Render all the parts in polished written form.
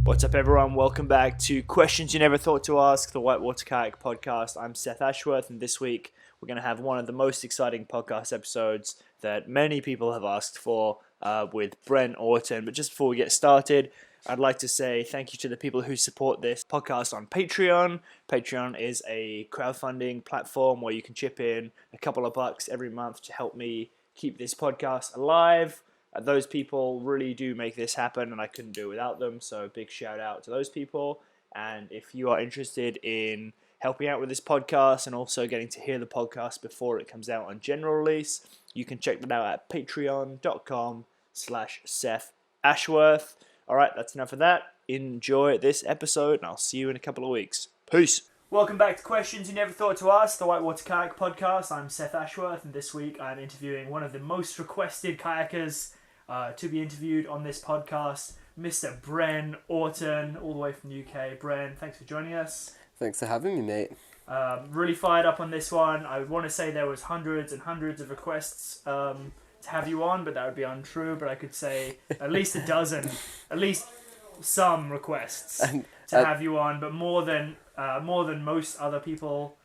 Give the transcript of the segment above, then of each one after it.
What's up, everyone? Welcome back to Questions You Never Thought to Ask, the Whitewater Kayak podcast. I'm Seth Ashworth, and this week we're going to have one of the most exciting podcast episodes that many people have asked for with Bren Orton. But just before we get started, I'd like to say thank you to the people who support this podcast on Patreon. Patreon is a crowdfunding platform where you can chip in a couple of bucks every month to help me keep this podcast alive. Those people really do make this happen, and I couldn't do it without them, so big shout out to those people. And if you are interested in helping out with this podcast and also getting to hear the podcast before it comes out on general release, you can check that out at patreon.com/Seth Ashworth. Alright, that's enough of that. Enjoy this episode, and I'll see you in a couple of weeks. Peace! Welcome back to Questions You Never Thought to Ask, the Whitewater Kayak podcast. I'm Seth Ashworth, and this week I'm interviewing one of the most requested kayakers to be interviewed on this podcast, Mr. Bren Orton, all the way from the UK. Bren, thanks for joining us. Thanks for having me, mate. Really fired up on this one. I want to say there was hundreds and hundreds of requests to have you on, but that would be untrue. But I could say at least a dozen, at least some requests to have you on, but more than most other people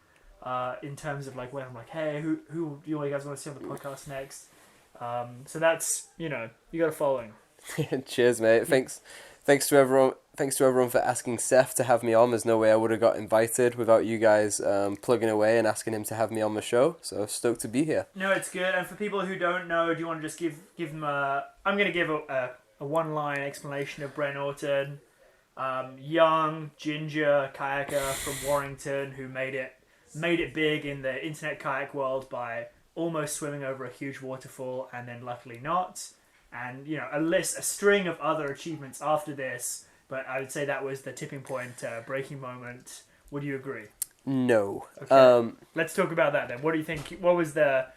in terms of like when I'm like, hey, who do you guys want to see on the podcast next? So that's, you got a following. Cheers, mate. Thanks to everyone for asking Seth to have me on. There's no way I would have got invited without you guys plugging away and asking him to have me on the show. So stoked to be here. No, it's good. And for people who don't know, do you want to just give them I'm going to give a one-line explanation of Bren Orton. Young, ginger kayaker from Warrington who made it big in the internet kayak world by almost swimming over a huge waterfall and then luckily not. And, a string of other achievements after this, but I would say that was the tipping point, breaking moment. Would you agree? No. Okay. Let's talk about that then. What do you think? What was the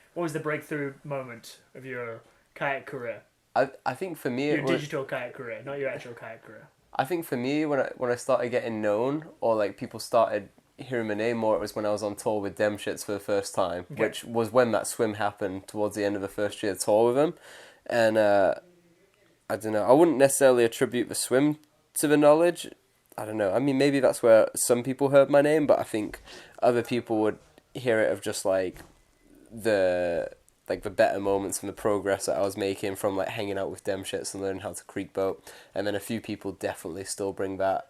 breakthrough moment of your kayak career? I think for me... Your digital kayak career, not your actual kayak career. I think for me, when I started getting known, or like people started hearing my name more, it was when I was on tour with Degeneres for the first time, okay. Which was when that swim happened towards the end of the first year tour with him. And I don't know, I wouldn't necessarily attribute the swim to the knowledge. I don't know, I mean, maybe that's where some people heard my name, but I think other people would hear it of just like the better moments and the progress that I was making from like hanging out with Degeneres and learning how to creek boat. And then a few people definitely still bring that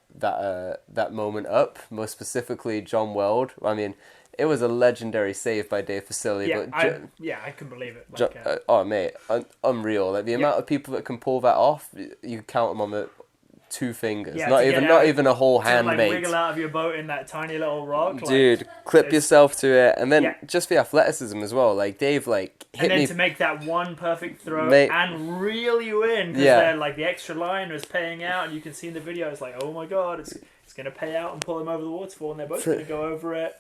moment up, most specifically John Weld. I mean, it was a legendary save by Dave Facility. Yeah, but I can believe it. Oh mate, unreal! Like the amount of people that can pull that off, you count them on the two fingers. Yeah, not even a whole hand, like, mate. Wiggle out of your boat in that tiny little rock, dude. Clip yourself to it, and then just the athleticism as well. Like Dave, hit and then me to make that one perfect throw, mate, and reel you in because like the extra line was paying out, and you can see in the video, it's like, oh my god, it's gonna pay out and pull them over the waterfall, and they're both gonna go over it.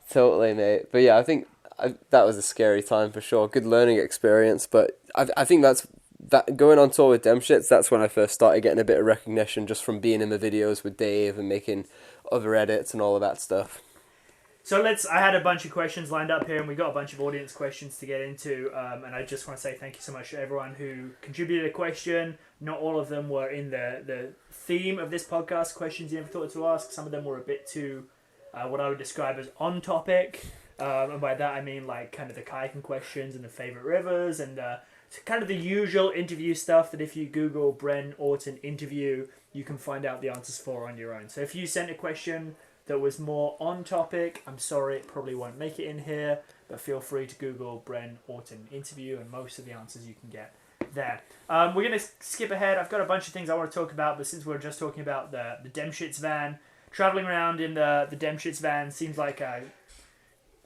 Totally, mate. But yeah, I think that was a scary time for sure. Good learning experience, but I think that going on tour with Degeneres, that's when I first started getting a bit of recognition just from being in the videos with Dave and making other edits and all of that stuff. So I had a bunch of questions lined up here, and we got a bunch of audience questions to get into, and I just want to say thank you so much to everyone who contributed a question. Not all of them were in the theme of this podcast, questions you never thought to ask. Some of them were a bit too, what I would describe as on topic, and by that I mean like kind of the kayaking questions and the favourite rivers and kind of the usual interview stuff that if you Google Bren Orton interview, you can find out the answers for on your own. So if you sent a question that was more on topic, I'm sorry, it probably won't make it in here, but feel free to Google Bren Orton interview and most of the answers you can get there. We're going to skip ahead. I've got a bunch of things I want to talk about, but since we're just talking about the Degeneres van, traveling around in the Degeneres van seems like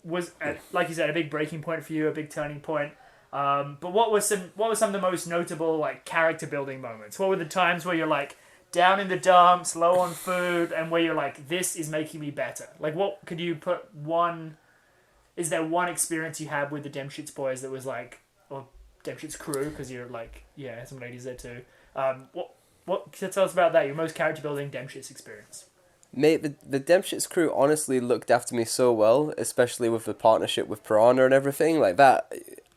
was like you said, a big breaking point for you, a big turning point. But what were some of the most notable like character building moments? What were the times where you're like down in the dumps, low on food, and where you're like, this is making me better? Like, what could you put one? Is there one experience you had with the Degeneres boys that was like, or Degeneres crew? Because you're like, yeah, some ladies there too. What can you tell us about that? Your most character building Degeneres experience? Mate, the Degeneres crew honestly looked after me so well, especially with the partnership with Piranha and everything like that.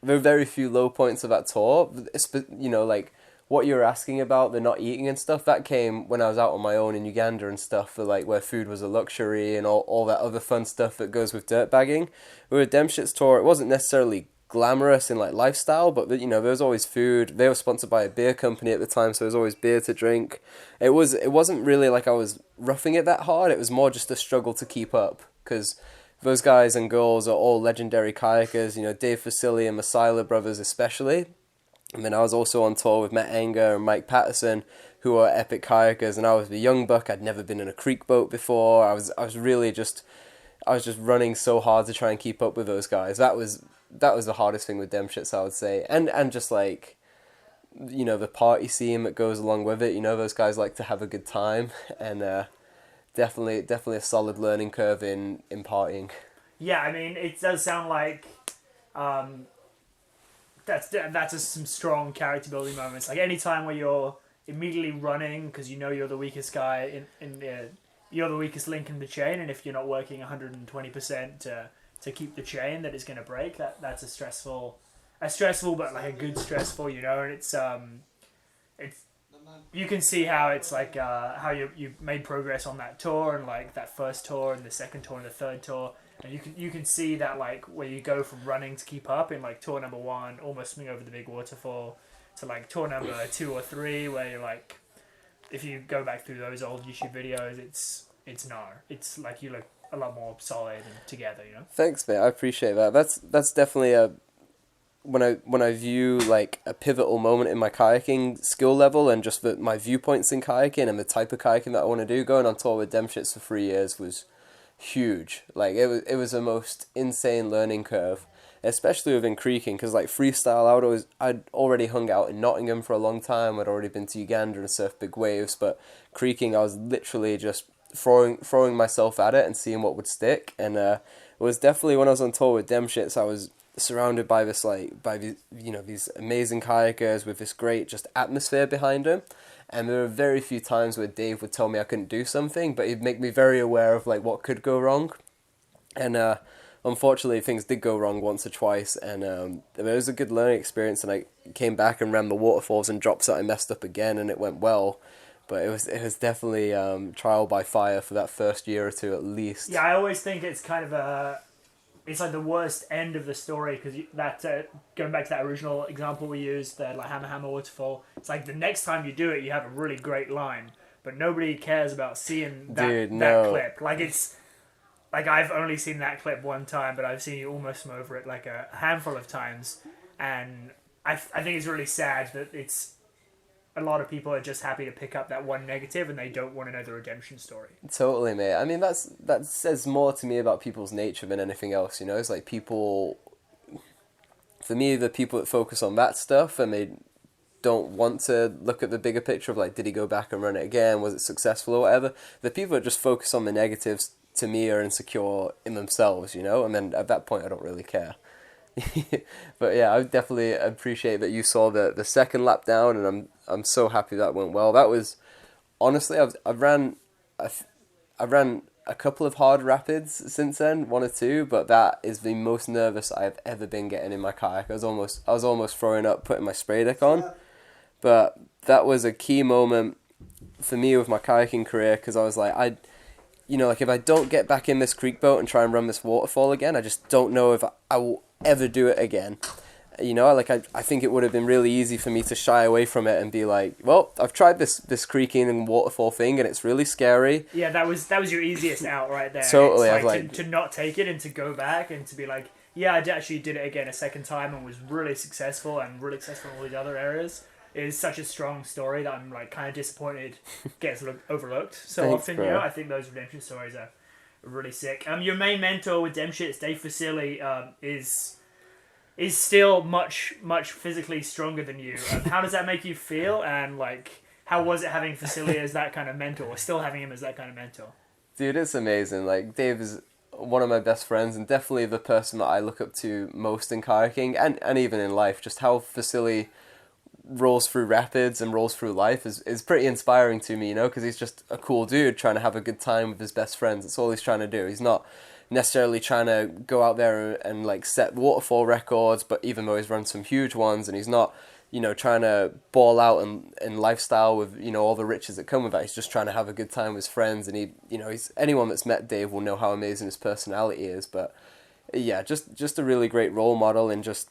There were very few low points of that tour. Like what you were asking about, the not eating and stuff, that came when I was out on my own in Uganda and stuff, for like where food was a luxury and all that other fun stuff that goes with dirtbagging. With Demshit's tour, it wasn't necessarily glamorous in like lifestyle, but you know, there was always food. They were sponsored by a beer company at the time, so there was always beer to drink. It wasn't really like I was roughing it that hard. It was more just a struggle to keep up, because those guys and girls are all legendary kayakers, you know, Dave Facili and Masila brothers especially. And then I was also on tour with Matt Anger and Mike Patterson, who are epic kayakers, and I was the young buck. I'd never been in a creek boat before. I was just running so hard to try and keep up with those guys. That was the hardest thing with them shits, I would say. And just like, you know, the party scene that goes along with it. You know, those guys like to have a good time, and definitely a solid learning curve in partying. Yeah, I mean, it does sound like that's some strong character building moments. Like any time where you're immediately running because you know you're the weakest guy you're the weakest link in the chain, and if you're not working 120% to keep the chain, that is going to break. That's a stressful but like a good stressful, you know. And it's you can see how it's like how you made progress on that tour, and like that first tour and the second tour and the third tour. And you can see that like where you go from running to keep up in like tour number 1, almost swing over the big waterfall, to like tour number 2 or 3, where you're like, if you go back through those old YouTube videos, it's like you look a lot more solid and together, you know. Thanks, mate. I appreciate that. That's definitely when I view like a pivotal moment in my kayaking skill level, and just my viewpoints in kayaking and the type of kayaking that I want to do. Going on tour with them shits for 3 years was huge. Like it was a most insane learning curve, especially within creeking, because like freestyle, I'd already hung out in Nottingham for a long time. I'd already been to Uganda and surfed big waves, but creeking, I was literally just throwing myself at it and seeing what would stick. And it was definitely when I was on tour with them shits, I was surrounded by these these amazing kayakers with this great just atmosphere behind them. And there were very few times where Dave would tell me I couldn't do something, but he'd make me very aware of like what could go wrong. And unfortunately, things did go wrong once or twice, and it was a good learning experience. And I came back and ran the waterfalls and drops that I messed up again, and it went well. But it was definitely trial by fire for that first year or two at least. Yeah, I always think it's kind of it's like the worst end of the story, because going back to that original example we used, the like Hammer waterfall, it's like the next time you do it, you have a really great line, but nobody cares about seeing that clip. Like it's like I've only seen that clip one time, but I've seen you almost swim over it like a handful of times, and I think it's really sad that it's a lot of people are just happy to pick up that one negative, and they don't want to know the redemption story. Totally, mate. I mean, that says more to me about people's nature than anything else, you know? It's like people... For me, the people that focus on that stuff and they don't want to look at the bigger picture of, like, did he go back and run it again? Was it successful or whatever? The people that just focus on the negatives, to me, are insecure in themselves, you know? And then at that point, I don't really care. But yeah, I definitely appreciate that you saw the second lap down, and I'm so happy that went well. That was honestly, I've ran a couple of hard rapids since then, 1 or 2, but that is the most nervous I've ever been getting in my kayak. I was almost throwing up putting my spray deck on, but that was a key moment for me with my kayaking career, because I was like, if I don't get back in this creek boat and try and run this waterfall again, I just don't know if I will ever do it again. You know, like I think it would have been really easy for me to shy away from it and be like, well, I've tried this creeking and waterfall thing, and it's really scary. Yeah, that was your easiest out right there. Totally, it's like to not take it and to go back and to be like, yeah, I actually did it again a second time and was really successful in all these other areas. It is such a strong story that I'm like kind of disappointed gets overlooked so Thanks, often. bro. You know, I think those redemption stories are really sick. Your main mentor with them shits, Dave Facili, is still much physically stronger than you. How does that make you feel? And like, how was it having Facili as that kind of mentor, or still having him as that kind of mentor? Dude, it's amazing. Like, Dave is one of my best friends, and definitely the person that I look up to most in kayaking, and even in life. Just how Facili rolls through rapids and rolls through life is pretty inspiring to me, you know, because he's just a cool dude trying to have a good time with his best friends. That's all he's trying to do. He's not necessarily trying to go out there and like set waterfall records, but even though he's run some huge ones, and he's not, trying to ball out in lifestyle with, all the riches that come with that. He's just trying to have a good time with his friends, and he's anyone that's met Dave will know how amazing his personality is. But yeah, just a really great role model in just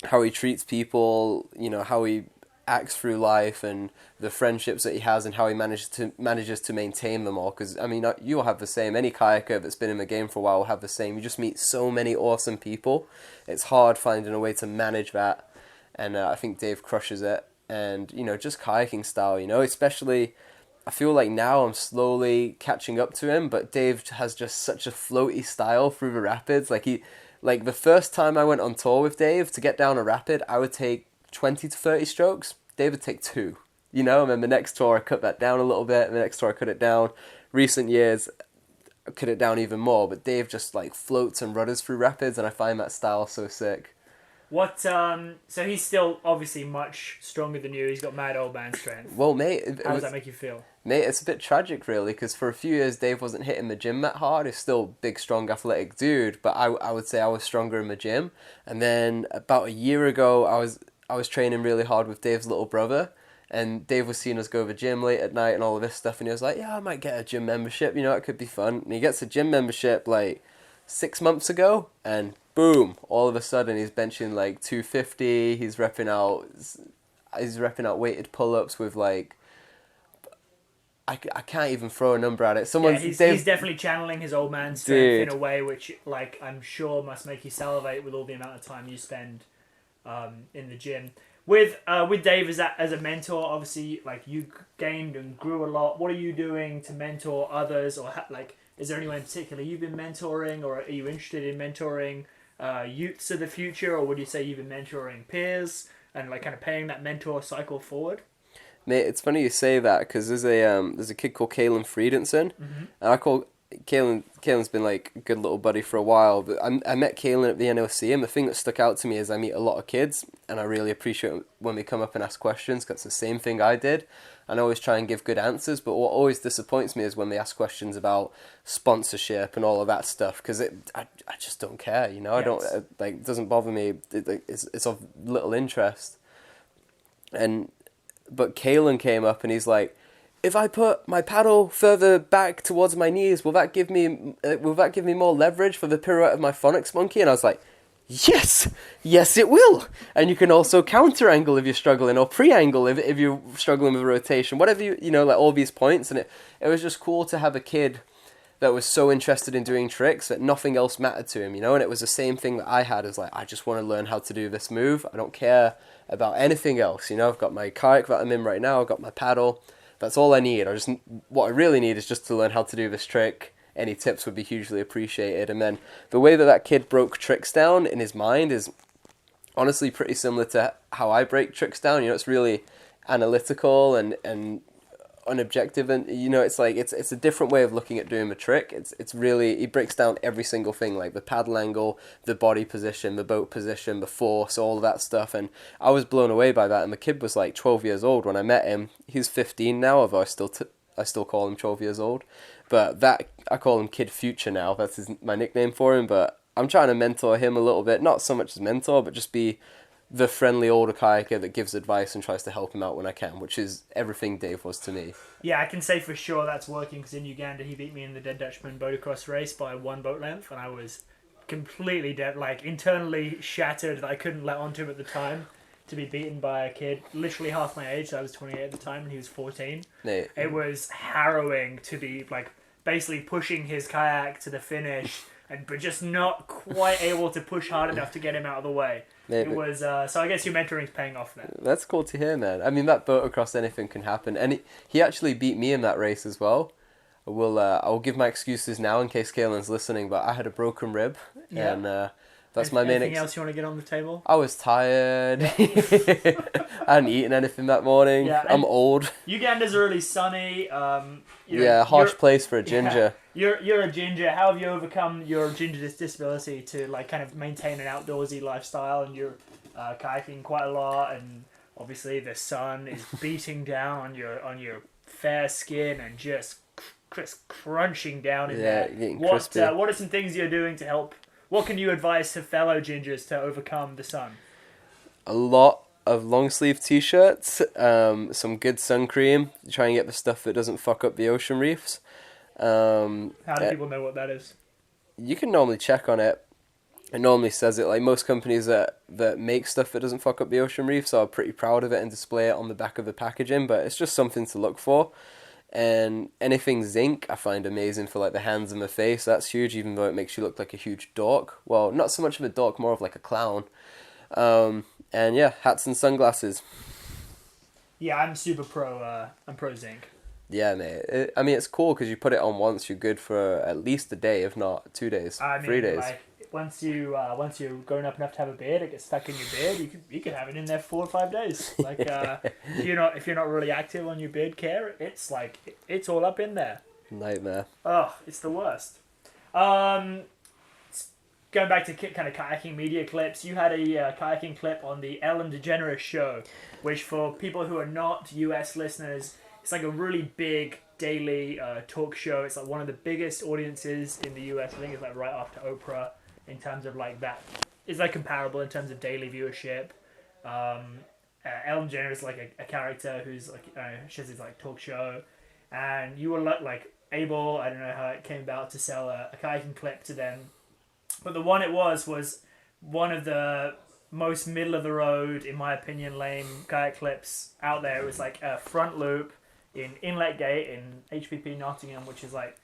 how he treats people, how he acts through life and the friendships that he has and how he manages to maintain them all. Because you'll have the same. Any kayaker that's been in the game for a while will have the same. You just meet so many awesome people. It's hard finding a way to manage that. And I think Dave crushes it. And, just kayaking style, especially, I feel like now I'm slowly catching up to him, but Dave has just such a floaty style through the rapids. Like the first time I went on tour with Dave, to get down a rapid, I would take 20 to 30 strokes. Dave would take 2, and then the next tour I cut that down a little bit, and the next tour I cut it down. Recent years, I cut it down even more, but Dave just like floats and rudders through rapids, and I find that style so sick. So he's still obviously much stronger than you. He's got mad old man strength. Well, mate, how does that make you feel? Mate, it's a bit tragic, really, because for a few years Dave wasn't hitting the gym that hard. He's still a big, strong, athletic dude, but I would say I was stronger in the gym. And then about a year ago, I was training really hard with Dave's little brother, and Dave was seeing us go to the gym late at night and all of this stuff, and he was like, yeah, I might get a gym membership, it could be fun. And he gets a gym membership like 6 months ago, and boom, all of a sudden he's benching like 250. He's repping out weighted pull-ups with like, I can't even throw a number at it. He's definitely channeling his old man strength in a way which, like, I'm sure must make you salivate with all the amount of time you spend in the gym. With Dave as a mentor, obviously, like, you gained and grew a lot. What are you doing to mentor others, or is there anyone in particular you've been mentoring, or are you interested in mentoring youths of the future, or would you say you've been mentoring peers and like kind of paying that mentor cycle forward? Mate, it's funny you say that, because there's a kid called Kalen Friedenson, and I call Kalen's been like a good little buddy for a while, but I met Kalen at the NOC, and the thing that stuck out to me is I meet a lot of kids, and I really appreciate when they come up and ask questions, because it's the same thing I did, and I always try and give good answers, but what always disappoints me is when they ask questions about sponsorship and all of that stuff, because I just don't care, Yes. I don't, it doesn't bother me, it's of little interest, but Kalen came up and he's like, if I put my paddle further back towards my knees, will that give me more leverage for the pirouette of my phonics monkey? And I was like, yes it will. And you can also counter angle if you're struggling, or pre-angle if you're struggling with rotation, whatever like all these points. And it was just cool to have a kid that was so interested in doing tricks that nothing else mattered to him, and it was the same thing that I had, as like, I just want to learn how to do this move. I don't care about anything else, I've got my kayak that I'm in right now, I've got my paddle, that's all I need. What I really need is just to learn how to do this trick. Any tips would be hugely appreciated. And then the way that kid broke tricks down in his mind is honestly pretty similar to how I break tricks down. It's really analytical and unobjective, and it's like it's a different way of looking at doing the trick. It's really, he breaks down every single thing, like the paddle angle, the body position, the boat position, the force, all of that stuff, and I was blown away by that. And the kid was like 12 years old when I met him. He's 15 now, although I still call him 12 years old, but I call him Kid Future now. That's my nickname for him. But I'm trying to mentor him a little bit, not so much as mentor, but just be the friendly older kayaker that gives advice and tries to help him out when I can, which is everything Dave was to me. Yeah, I can say for sure that's working, because in Uganda he beat me in the Dead Dutchman motocross race by 1 boat length, and I was completely internally shattered that I couldn't let on to him at the time, to be beaten by a kid literally half my age. So I was 28 at the time and he was 14. Mate. It was harrowing to be basically pushing his kayak to the finish, but just not quite able to push hard enough to get him out of the way. Maybe. It was so I guess your mentoring's paying off then. That's cool to hear, man. I mean, that boat across anything can happen, and he actually beat me in that race as well. I will give my excuses now in case Kalen's listening, but I had a broken rib, and that's my main. Anything else you want to get on the table? I was tired. I hadn't eaten anything that morning. Yeah, I'm old. Uganda's really sunny. Harsh place for a ginger. Yeah, you're a ginger. How have you overcome your ginger disability to kind of maintain an outdoorsy lifestyle? And you're kayaking quite a lot, and obviously the sun is beating down on your fair skin and just crunching down in there. Getting crispy. What are some things you're doing to help? What can you advise to fellow gingers to overcome the sun? A lot of long sleeve t-shirts, some good sun cream, try and get the stuff that doesn't fuck up the ocean reefs. How do people know what that is? You can normally check on it. It normally says it. Like most companies that make stuff that doesn't fuck up the ocean reefs are pretty proud of it and display it on the back of the packaging, but it's just something to look for. And anything zinc I find amazing for like the hands and the face. That's huge, even though it makes you look like a huge dork. Well, not so much of a dork, more of like a clown. And yeah, hats and sunglasses. Yeah, I'm super pro. I'm pro zinc. Yeah, mate. I mean, it's cool because you put it on once, you're good for at least a day, if not 2 days, 3 days. Like, once you're grown up enough to have a beard, it gets stuck in your beard. You can have it in there 4 or 5 days. Like if you're not really active on your beard care, it's like it's all up in there. Nightmare. Oh, it's the worst. Going back to kind of kayaking media clips, you had a kayaking clip on the Ellen DeGeneres show, which for people who are not US listeners, it's like a really big daily talk show. It's like one of the biggest audiences in the US. I think it's like right after Oprah in terms of like that. It's like comparable in terms of daily viewership. Ellen DeGeneres is like a character who's like she has this like talk show, and you were like able, I don't know how it came about, to sell a kayaking clip to them. But the one it was one of the most middle of the road, in my opinion, lame kayak clips out there. It was like a front loop in Inlet Gate in HPP Nottingham, which is like,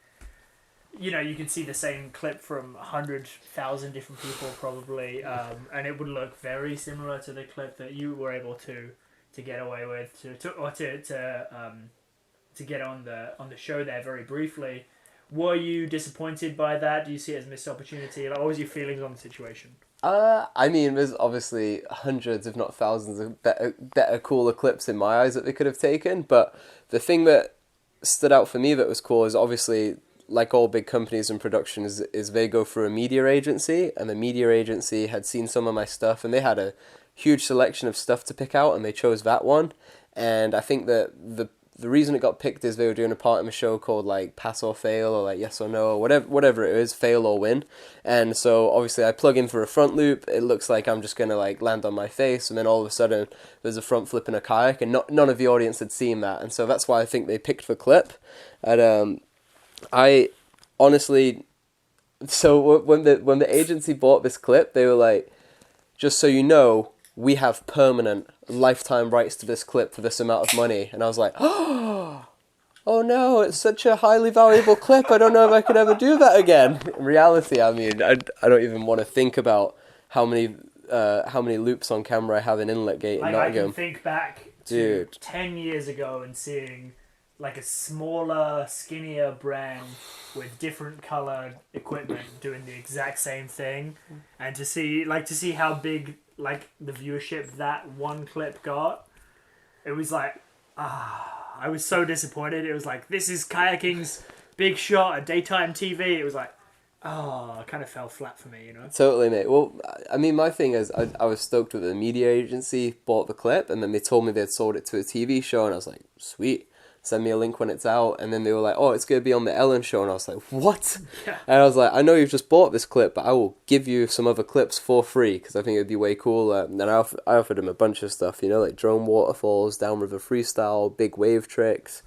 you know, you can see the same clip from 100,000 different people probably, and it would look very similar to the clip that you were able to get away with, to get on the show there very briefly. Were you disappointed by that? Do you see it as a missed opportunity? Like, what was your feelings on the situation? I mean, there's obviously hundreds, if not thousands, of better, cooler clips in my eyes that they could have taken. But the thing that stood out for me that was cool is obviously, like all big companies in production, is they go through a media agency, and the media agency had seen some of my stuff, and they had a huge selection of stuff to pick out, and they chose that one. And I think that the reason it got picked is they were doing a part of a show called like Pass or Fail, or like Yes or No, or whatever it is, Fail or Win. And so obviously I plug in for a front loop, it looks like I'm just going to like land on my face, and then all of a sudden there's a front flip in a kayak, and none of the audience had seen that. And so that's why I think they picked the clip. And I honestly, so when the agency bought this clip, they were like, just so you know, we have permanent lifetime rights to this clip for this amount of money. And I was like, oh no, it's such a highly valuable clip. I don't know if I could ever do that again. In reality, I mean, I don't even want to think about how many loops on camera I have in Inlet Gate in Nottingham. I can think back to 10 years ago and seeing like a smaller, skinnier Bren with different coloured equipment doing the exact same thing, and to see how big like the viewership that one clip got, it was like, I was so disappointed. It was like, this is kayaking's big shot at daytime TV. It was like, it kind of fell flat for me, you know? Totally, mate. Well, I mean, my thing is, I was stoked with the media agency bought the clip, and then they told me they'd sold it to a TV show, and I was like, sweet. Send me a link when it's out. And then they were like, oh, it's going to be on the Ellen show. And I was like, what? Yeah. And I was like, I know you've just bought this clip, but I will give you some other clips for free, because I think it would be way cooler. And then I offered him a bunch of stuff, you know, like drone waterfalls, downriver freestyle, big wave tricks,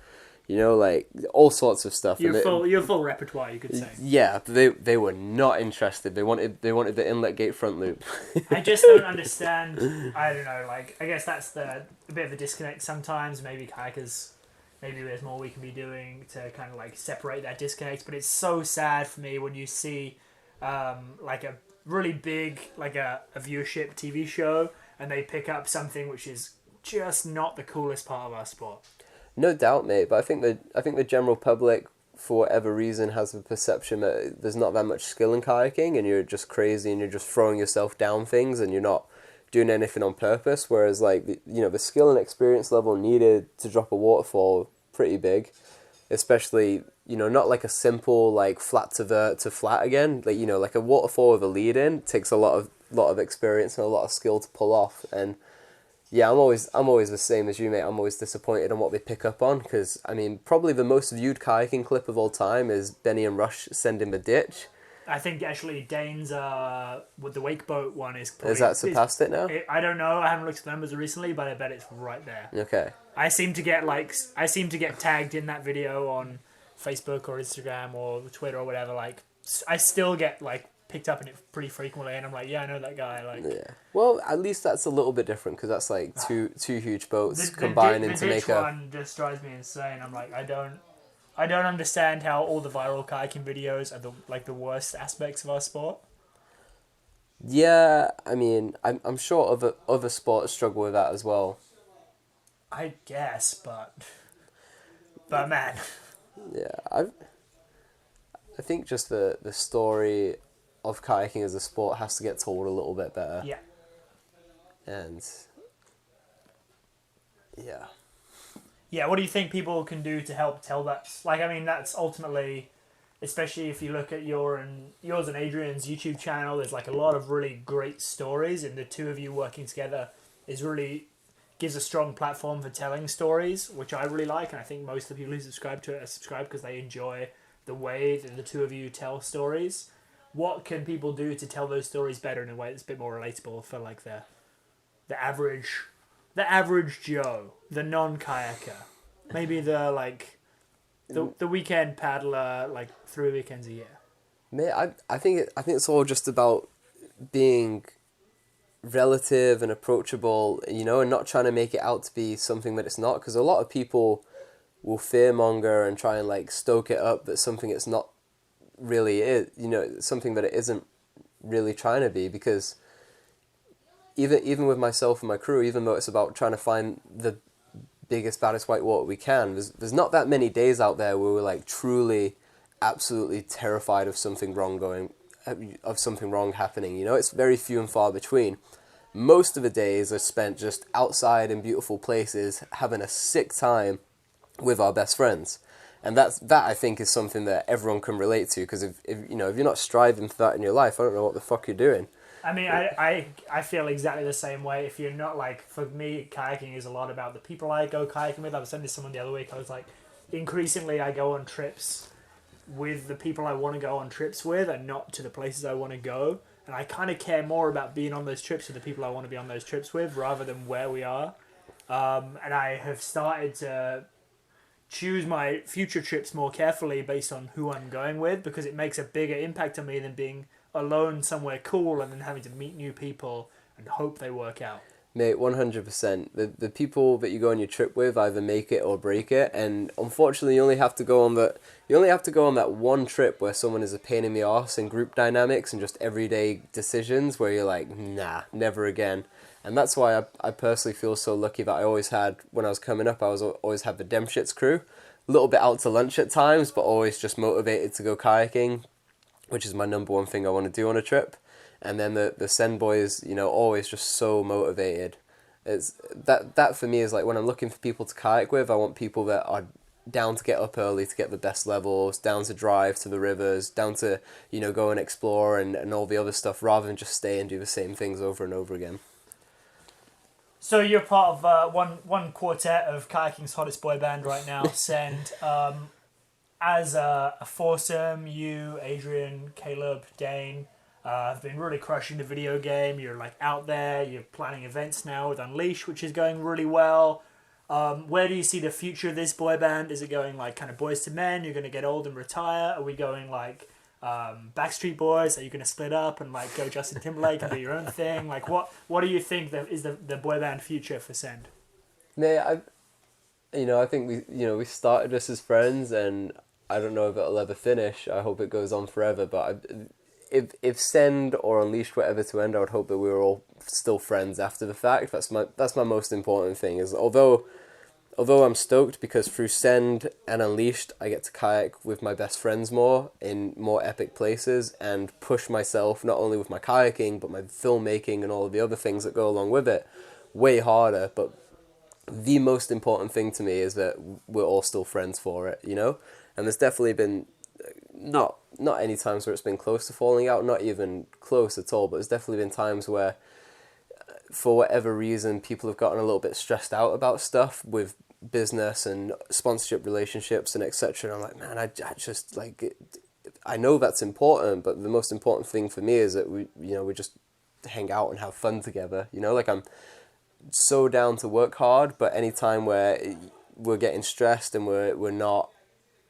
you know, like all sorts of stuff. Your full repertoire, you could say. Yeah, they were not interested. They wanted the Inlet Gate front loop. I just don't understand. I don't know, like, I guess that's a bit of a disconnect sometimes. Maybe kayakers, maybe there's more we can be doing to kind of like separate that disconnect. But it's so sad for me when you see like a really big, like a viewership TV show, and they pick up something which is just not the coolest part of our sport. No doubt, mate. But I think the general public, for whatever reason, has the perception that there's not that much skill in kayaking, and you're just crazy, and you're just throwing yourself down things, and you're not doing anything on purpose. Whereas, like, the skill and experience level needed to drop a waterfall pretty big, especially, not like a simple like flat to vert to flat again, like, like a waterfall with a lead in takes a lot of experience and a lot of skill to pull off. And yeah, I'm always the same as you, mate. I'm always disappointed on what they pick up on, because I mean, probably the most viewed kayaking clip of all time is Benny and Rush sending the ditch, I think actually Dane's with the wake boat one is probably, Has that surpassed it now? I don't know. I haven't looked at the numbers recently, but I bet it's right there. Okay. I seem to get tagged in that video on Facebook or Instagram or Twitter or whatever. Like I still get like picked up in it pretty frequently, and I'm like, yeah, I know that guy. Like, yeah. Well, at least that's a little bit different because that's like two huge boats combining to make the one just drives me insane. I'm like, I don't understand how all the viral kayaking videos are the worst aspects of our sport. Yeah, I mean, I'm sure other sports struggle with that as well. I guess, but man, Yeah, I think just the story of kayaking as a sport has to get told a little bit better. yeah. And yeah. Yeah, what do you think people can do to help tell that? Like, I mean, that's ultimately, especially if you look at yours and Adrian's YouTube channel, there's like a lot of really great stories, and the two of you working together gives a strong platform for telling stories, which I really like, and I think most of the people who subscribe to it are subscribed because they enjoy the way that the two of you tell stories. What can people do to tell those stories better in a way that's a bit more relatable for like the average Joe, the non-kayaker, maybe the weekend paddler, like 3 weekends a year? I think it's all just about being relative and approachable, you know, and not trying to make it out to be something that it's not, because a lot of people will fearmonger and try and like stoke it up that something it's not really is, you know, something that it isn't really trying to be, because even with myself and my crew, even though it's about trying to find the biggest, baddest whitewater we can, there's not that many days out there where we're like truly, absolutely terrified of something wrong happening. You know, it's very few and far between. Most of the days are spent just outside in beautiful places, having a sick time with our best friends, and that I think is something that everyone can relate to. Because if you're not striving for that in your life, I don't know what the fuck you're doing. I mean, I feel exactly the same way. If you're not like, for me, kayaking is a lot about the people I go kayaking with. I was saying to someone the other week, I was like, increasingly I go on trips with the people I want to go on trips with and not to the places I want to go. And I kind of care more about being on those trips with the people I want to be on those trips with rather than where we are. And I have started to choose my future trips more carefully based on who I'm going with, because it makes a bigger impact on me than being alone somewhere cool and then having to meet new people and hope they work out. Mate, 100%. The people that you go on your trip with either make it or break it, and unfortunately you only have to go on that one trip where someone is a pain in the arse in group dynamics and just everyday decisions where you're like, nah, never again. And that's why I personally feel so lucky that I always had, when I was coming up, always had the Dem Shits crew, a little bit out to lunch at times, but always just motivated to go kayaking, which is my number one thing I want to do on a trip. And then the Sen boys, you know, always just so motivated. It's that for me is like when I'm looking for people to kayak with, I want people that are down to get up early to get the best levels, down to drive to the rivers, down to, you know, go and explore and all the other stuff, rather than just stay and do the same things over and over again. So you're part of one quartet of kayaking's hottest boy band right now, Send. As a foursome, you, Adrian, Caleb, Dane, have been really crushing the video game. You're like out there, you're planning events now with Unleash, which is going really well. Where do you see the future of this boy band? Is it going like kind of boys to men? You're going to get old and retire? Are we going like Backstreet Boys? Are you going to split up and like go Justin Timberlake and do your own thing? Like what do you think is the boy band future for Send? I think we started this as friends, and I don't know if it'll ever finish. I hope it goes on forever, but if Send or Unleashed were ever to end, I would hope that we were all still friends after the fact. That's my most important thing. Is although I'm stoked because through Send and Unleashed I get to kayak with my best friends more in more epic places and push myself not only with my kayaking but my filmmaking and all of the other things that go along with it way harder. But the most important thing to me is that we're all still friends for it, you know? And there's definitely been not any times where it's been close to falling out, not even close at all, but there's definitely been times where for whatever reason people have gotten a little bit stressed out about stuff with business and sponsorship relationships and etc. And I'm like, man, I just like I know that's important, but the most important thing for me is that we just hang out and have fun together. Like I'm so down to work hard, but anytime where we're getting stressed and we're not,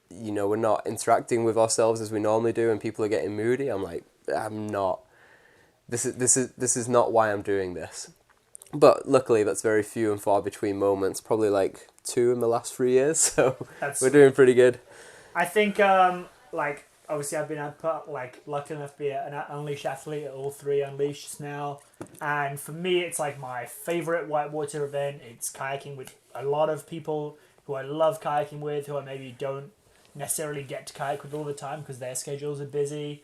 we're not interacting with ourselves as we normally do, and people are getting moody, I'm like, I'm not. This is not why I'm doing this. But luckily, that's very few and far between moments. Probably like 2 in the last 3 years, so we're doing pretty good. I think obviously I've been lucky enough to be an Unleashed athlete at all 3 Unleashed now, and for me it's like my favorite whitewater event. It's kayaking with a lot of people who I love kayaking with, who I maybe don't necessarily get to kayak with all the time because their schedules are busy.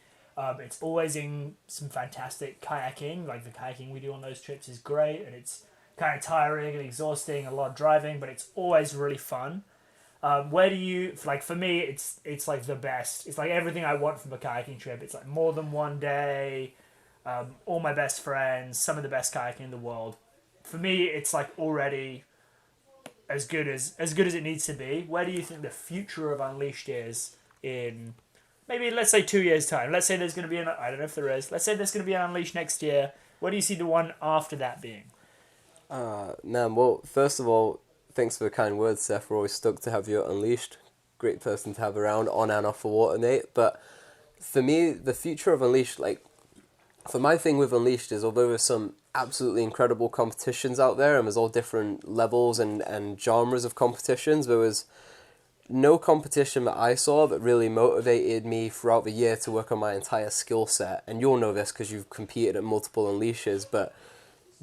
It's always in some fantastic kayaking. Like the kayaking we do on those trips is great, and it's kind of tiring and exhausting, a lot of driving, but it's always really fun. Where do you, like for me, it's like the best. It's like everything I want from a kayaking trip. It's like more than one day, all my best friends, some of the best kayaking in the world. For me, it's like already as good as it needs to be. Where do you think the future of Unleashed is in maybe, let's say, 2 years' time? Let's say there's going to be I don't know if there is. Let's say there's going to be an Unleashed next year. Where do you see the one after that being? Man, well, first of all, thanks for the kind words, Seth. We're always stoked to have you at Unleashed. Great person to have around on and off the water, mate. But for me, the future of Unleashed, for my thing with Unleashed is, although there's some absolutely incredible competitions out there, and there's all different levels and genres of competitions, there was no competition that I saw that really motivated me throughout the year to work on my entire skill set. And you'll know this because you've competed at multiple Unleashes, but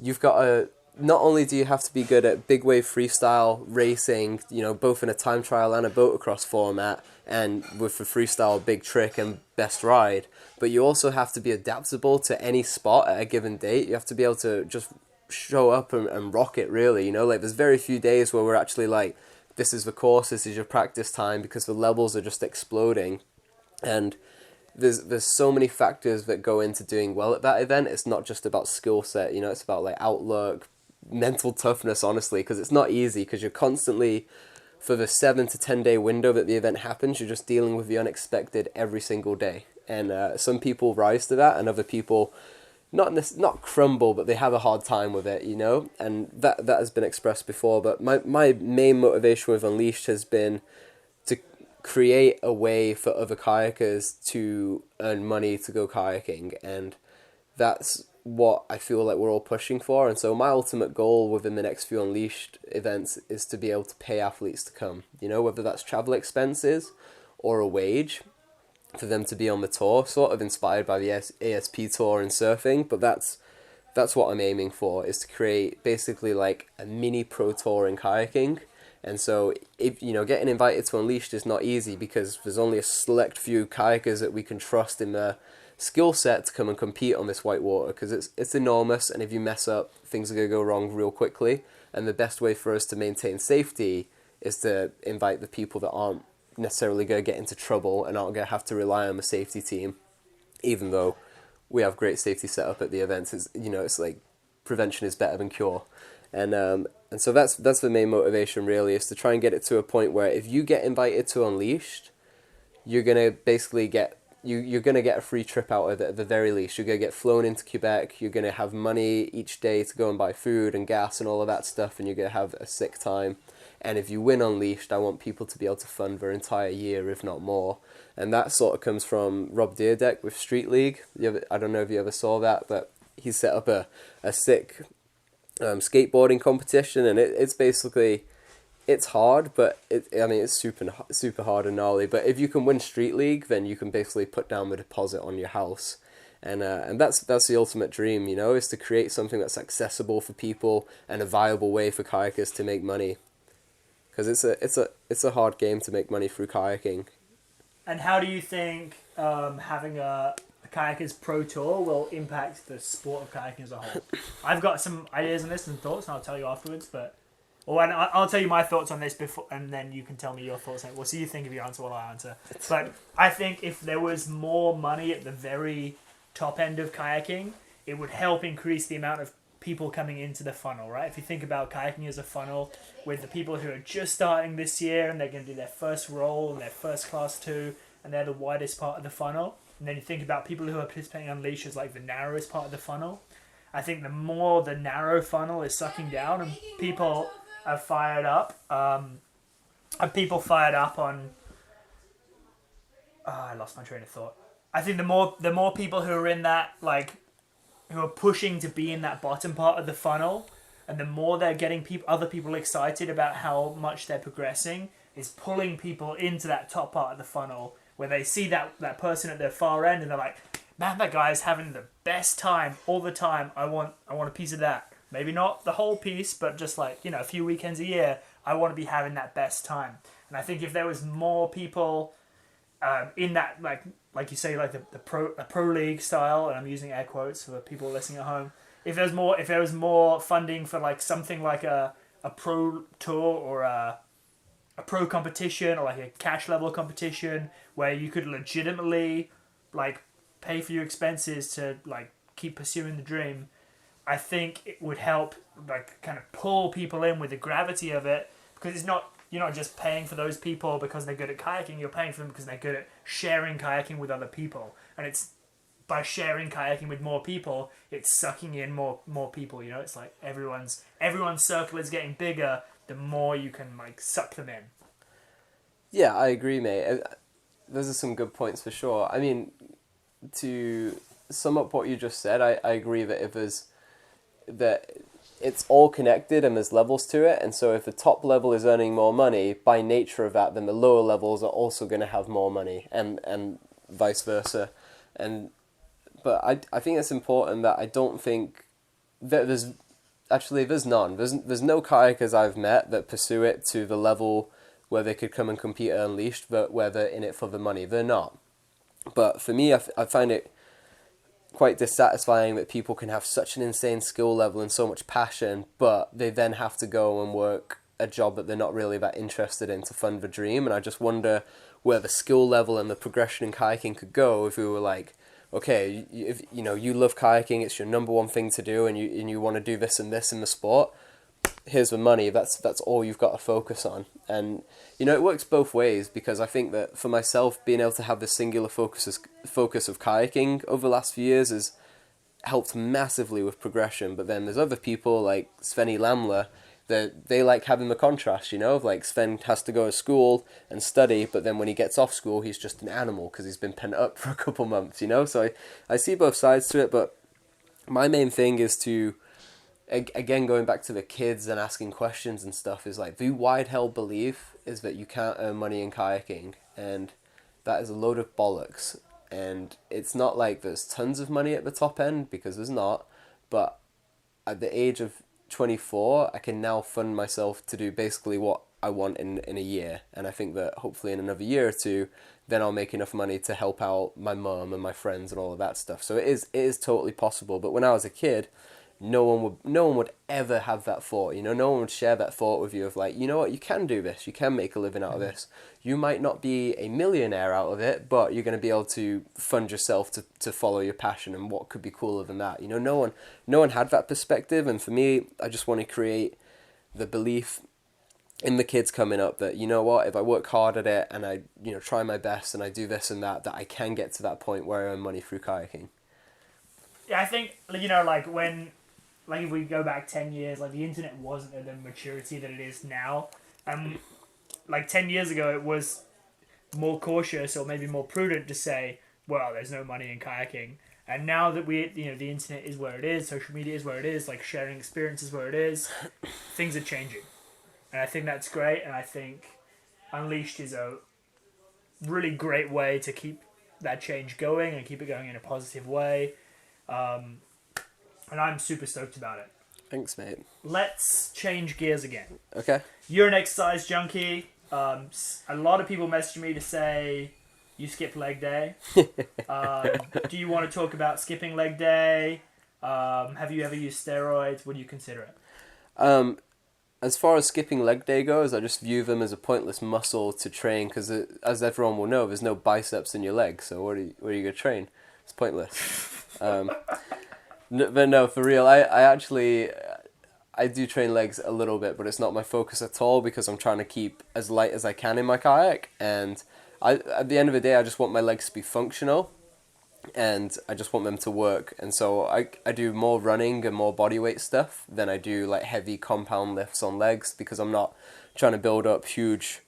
you've got to, not only do you have to be good at big wave freestyle racing, both in a time trial and a motocross format, and with the freestyle big trick and best ride, but you also have to be adaptable to any spot at a given date. You have to be able to just show up and rock it, really. There's very few days where we're actually like, this is the course, this is your practice time, because the levels are just exploding. And there's so many factors that go into doing well at that event. It's not just about skill set, it's about like outlook, mental toughness, honestly, because it's not easy, because you're constantly, for the 7 to 10 day window that the event happens, you're just dealing with the unexpected every single day. And some people rise to that, and other people not crumble, but they have a hard time with it, and that has been expressed before. But my main motivation with Unleashed has been to create a way for other kayakers to earn money to go kayaking, and that's what I feel like we're all pushing for. And so my ultimate goal within the next few Unleashed events is to be able to pay athletes to come, whether that's travel expenses or a wage for them to be on the tour, sort of inspired by the ASP tour and surfing. But that's what I'm aiming for, is to create basically like a mini pro tour in kayaking. And so if getting invited to Unleashed is not easy, because there's only a select few kayakers that we can trust in their skill set to come and compete on this whitewater, because it's enormous, and if you mess up, things are going to go wrong real quickly. And the best way for us to maintain safety is to invite the people that aren't necessarily going to get into trouble and aren't going to have to rely on the safety team, even though we have great safety setup at the events. It's like prevention is better than cure. And so that's the main motivation, really, is to try and get it to a point where if you get invited to Unleashed, you're going to basically get you're going to get a free trip out of it at the very least. You're going to get flown into Quebec, you're going to have money each day to go and buy food and gas and all of that stuff, and you're going to have a sick time. And if you win Unleashed, I want people to be able to fund their entire year, if not more. And that sort of comes from Rob Deerdeck with Street League. I don't know if you ever saw that, but he set up a sick skateboarding competition, and it's basically, it's hard, but it's super hard and gnarly. But if you can win Street League, then you can basically put down the deposit on your house. And that's the ultimate dream, is to create something that's accessible for people and a viable way for kayakers to make money. Because it's a hard game to make money through kayaking. And how do you think having a Kayakers Pro Tour will impact the sport of kayaking as a whole? I've got some ideas on this and thoughts, and I'll tell you afterwards. I'll tell you my thoughts on this before, and then you can tell me your thoughts on it. We'll see you think of your answer while I answer. But I think if there was more money at the very top end of kayaking, it would help increase the amount of people coming into the funnel, right? If you think about kayaking as a funnel, with the people who are just starting this year and they're going to do their first roll and their first class 2, and they're the widest part of the funnel. And then you think about people who are participating on Unleashed as like the narrowest part of the funnel. I think the more the narrow funnel is sucking down and people are fired up, on... Oh, I lost my train of thought. I think the more people who are in that, like, who are pushing to be in that bottom part of the funnel, and the more they're getting other people excited about how much they're progressing, is pulling people into that top part of the funnel, where they see that person at their far end, and they're like, man, that guy is having the best time all the time. I want a piece of that. Maybe not the whole piece, but just like, a few weekends a year, I want to be having that best time. And I think if there was more people in that, like you say, like the pro league style, and I'm using air quotes for people listening at home. If there was more funding for like something like a pro tour or a pro competition or like a cash level competition where you could legitimately like pay for your expenses to like keep pursuing the dream, I think it would help like kind of pull people in with the gravity of it, because it's not. You're not just paying for those people because they're good at kayaking, you're paying for them because they're good at sharing kayaking with other people. And it's by sharing kayaking with more people, it's sucking in more people, It's like everyone's circle is getting bigger, the more you can like suck them in. Yeah, I agree, mate. Those are some good points for sure. I mean, to sum up what you just said, I agree that it's all connected and there's levels to it, and so if the top level is earning more money, by nature of that, then the lower levels are also going to have more money, and vice versa. But I think it's important that I don't think that there's none. There's no kayakers I've met that pursue it to the level where they could come and compete at Unleashed, but where they're in it for the money. They're not. But for me, I find it quite dissatisfying that people can have such an insane skill level and so much passion, but they then have to go and work a job that they're not really that interested in to fund the dream. And I just wonder where the skill level and the progression in kayaking could go if we were like, okay, if you love kayaking, it's your number one thing to do, and you want to do this and this in the sport, here's the money. That's all you've got to focus on. And it works both ways, because I think that for myself, being able to have the singular focus of kayaking over the last few years has helped massively with progression. But then there's other people like Sveni Lamler that they like having the contrast, like Sven has to go to school and study, but then when he gets off school, he's just an animal because he's been pent up for a couple months, So I see both sides to it, but my main thing is to, again, going back to the kids and asking questions and stuff, is like the wide-held belief is that you can't earn money in kayaking, and that is a load of bollocks. And it's not like there's tons of money at the top end, because there's not, but at the age of 24, I can now fund myself to do basically what I want in a year, and I think that hopefully in another year or two, then I'll make enough money to help out my mum and my friends and all of that stuff. So it is totally possible. But when I was a kid, no one would ever have that thought. No one would share that thought with you of like, you know what, you can do this, you can make a living out of this. You might not be a millionaire out of it, but you're going to be able to fund yourself to follow your passion, and what could be cooler than that? No one had that perspective, and for me, I just want to create the belief in the kids coming up that, you know what, if I work hard at it and I try my best and I do this and that I can get to that point where I earn money through kayaking. Yeah, I think like if we go back 10 years, like the internet wasn't at the maturity that it is now. Like 10 years ago, it was more cautious or maybe more prudent to say, well, there's no money in kayaking. And now that the internet is where it is, social media is where it is, like sharing experience is where it is, things are changing. And I think that's great. And I think Unleashed is a really great way to keep that change going and keep it going in a positive way. And I'm super stoked about it. Thanks, mate. Let's change gears again. Okay. You're an exercise junkie. A lot of people message me to say you skip leg day. Do you want to talk about skipping leg day? Have you ever used steroids? Would you consider it? As far as skipping leg day goes, I just view them as a pointless muscle to train, because as everyone will know, there's no biceps in your legs, so where are you going to train? It's pointless. But no, for real, I do train legs a little bit, but it's not my focus at all, because I'm trying to keep as light as I can in my kayak, and at the end of the day, I just want my legs to be functional, and I just want them to work. And so I do more running and more body weight stuff than I do like heavy compound lifts on legs, because I'm not trying to build up huge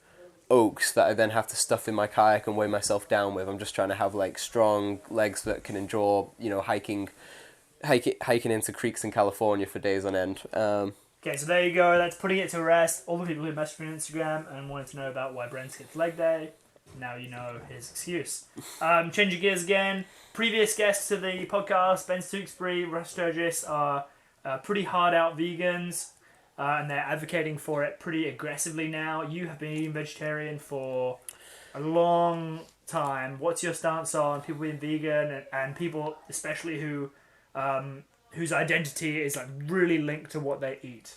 oaks that I then have to stuff in my kayak and weigh myself down with. I'm just trying to have like strong legs that can endure, hiking into creeks in California for days on end. Okay, so there you go. That's putting it to rest. All the people who messaged me on Instagram and wanted to know about why Bren skipped leg day, now you know his excuse. Changing gears again. Previous guests to the podcast, Ben Stooksbury, Russ Sturgis, are pretty hard out vegans, and they're advocating for it pretty aggressively now. You have been eating vegetarian for a long time. What's your stance on people being vegan and people, especially who whose identity is like really linked to what they eat?